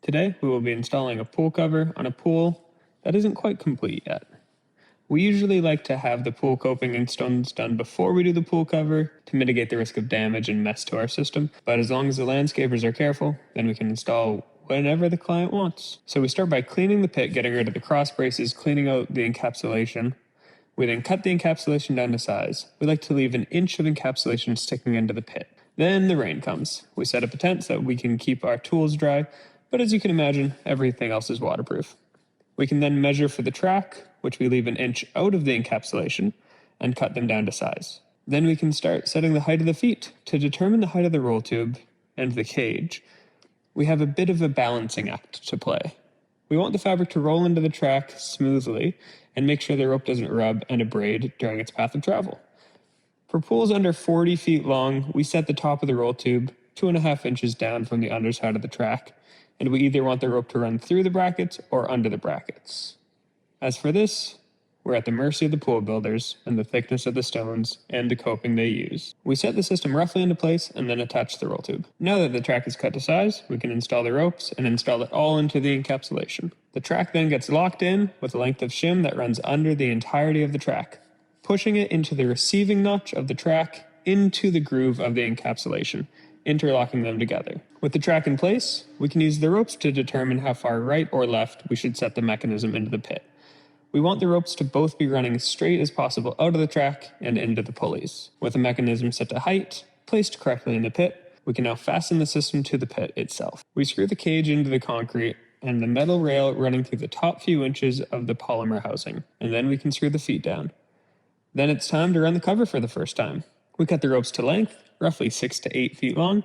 Today, we will be installing a pool cover on a pool that isn't quite complete yet. We usually like to have the pool coping and stones done before we do the pool cover to mitigate the risk of damage and mess to our system, but as long as the landscapers are careful, then we can install whenever the client wants. So we start by cleaning the pit, getting rid of the cross braces, cleaning out the encapsulation. We then cut the encapsulation down to size. We like to leave 1 inch of encapsulation sticking into the pit. Then the rain comes. We set up a tent so we can keep our tools dry, but as you can imagine, everything else is waterproof. We can then measure for the track, which we leave 1 inch out of the encapsulation, and cut them down to size. Then we can start setting the height of the feet. To determine the height of the roll tube and the cage, we have a bit of a balancing act to play. We want the fabric to roll into the track smoothly and make sure the rope doesn't rub and abrade during its path of travel. For pools under 40 feet long, we set the top of the roll tube 2.5 inches down from the underside of the track, and we either want the rope to run through the brackets or under the brackets. As for this, we're at the mercy of the pool builders and the thickness of the stones and the coping they use. We set the system roughly into place and then attach the roll tube. Now that the track is cut to size, we can install the ropes and install it all into the encapsulation. The track then gets locked in with a length of shim that runs under the entirety of the track, pushing it into the receiving notch of the track into the groove of the encapsulation, interlocking them together. With the track in place, we can use the ropes to determine how far right or left we should set the mechanism into the pit. We want the ropes to both be running as straight as possible out of the track and into the pulleys. With the mechanism set to height, placed correctly in the pit, we can now fasten the system to the pit itself. We screw the cage into the concrete and the metal rail running through the top few inches of the polymer housing, and then we can screw the feet down. Then it's time to run the cover for the first time. We cut the ropes to length, roughly 6 to 8 feet long,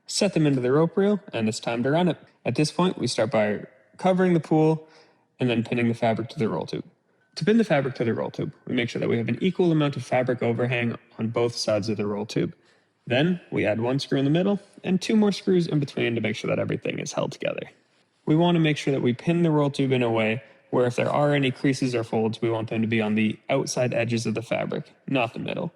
set them into the rope reel, and it's time to run it. At this point, we start by covering the pool and then pinning the fabric to the roll tube. To pin the fabric to the roll tube, we make sure that we have an equal amount of fabric overhang on both sides of the roll tube. Then we add 1 screw in the middle and 2 more screws in between to make sure that everything is held together. We want to make sure that we pin the roll tube in a way where if there are any creases or folds, we want them to be on the outside edges of the fabric, not the middle.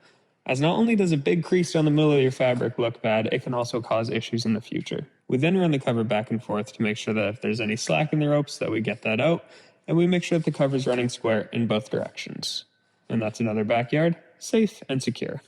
As not only does a big crease down the middle of your fabric look bad, it can also cause issues in the future. We then run the cover back and forth to make sure that if there's any slack in the ropes that we get that out, and we make sure that the cover is running square in both directions. And that's another backyard, safe and secure.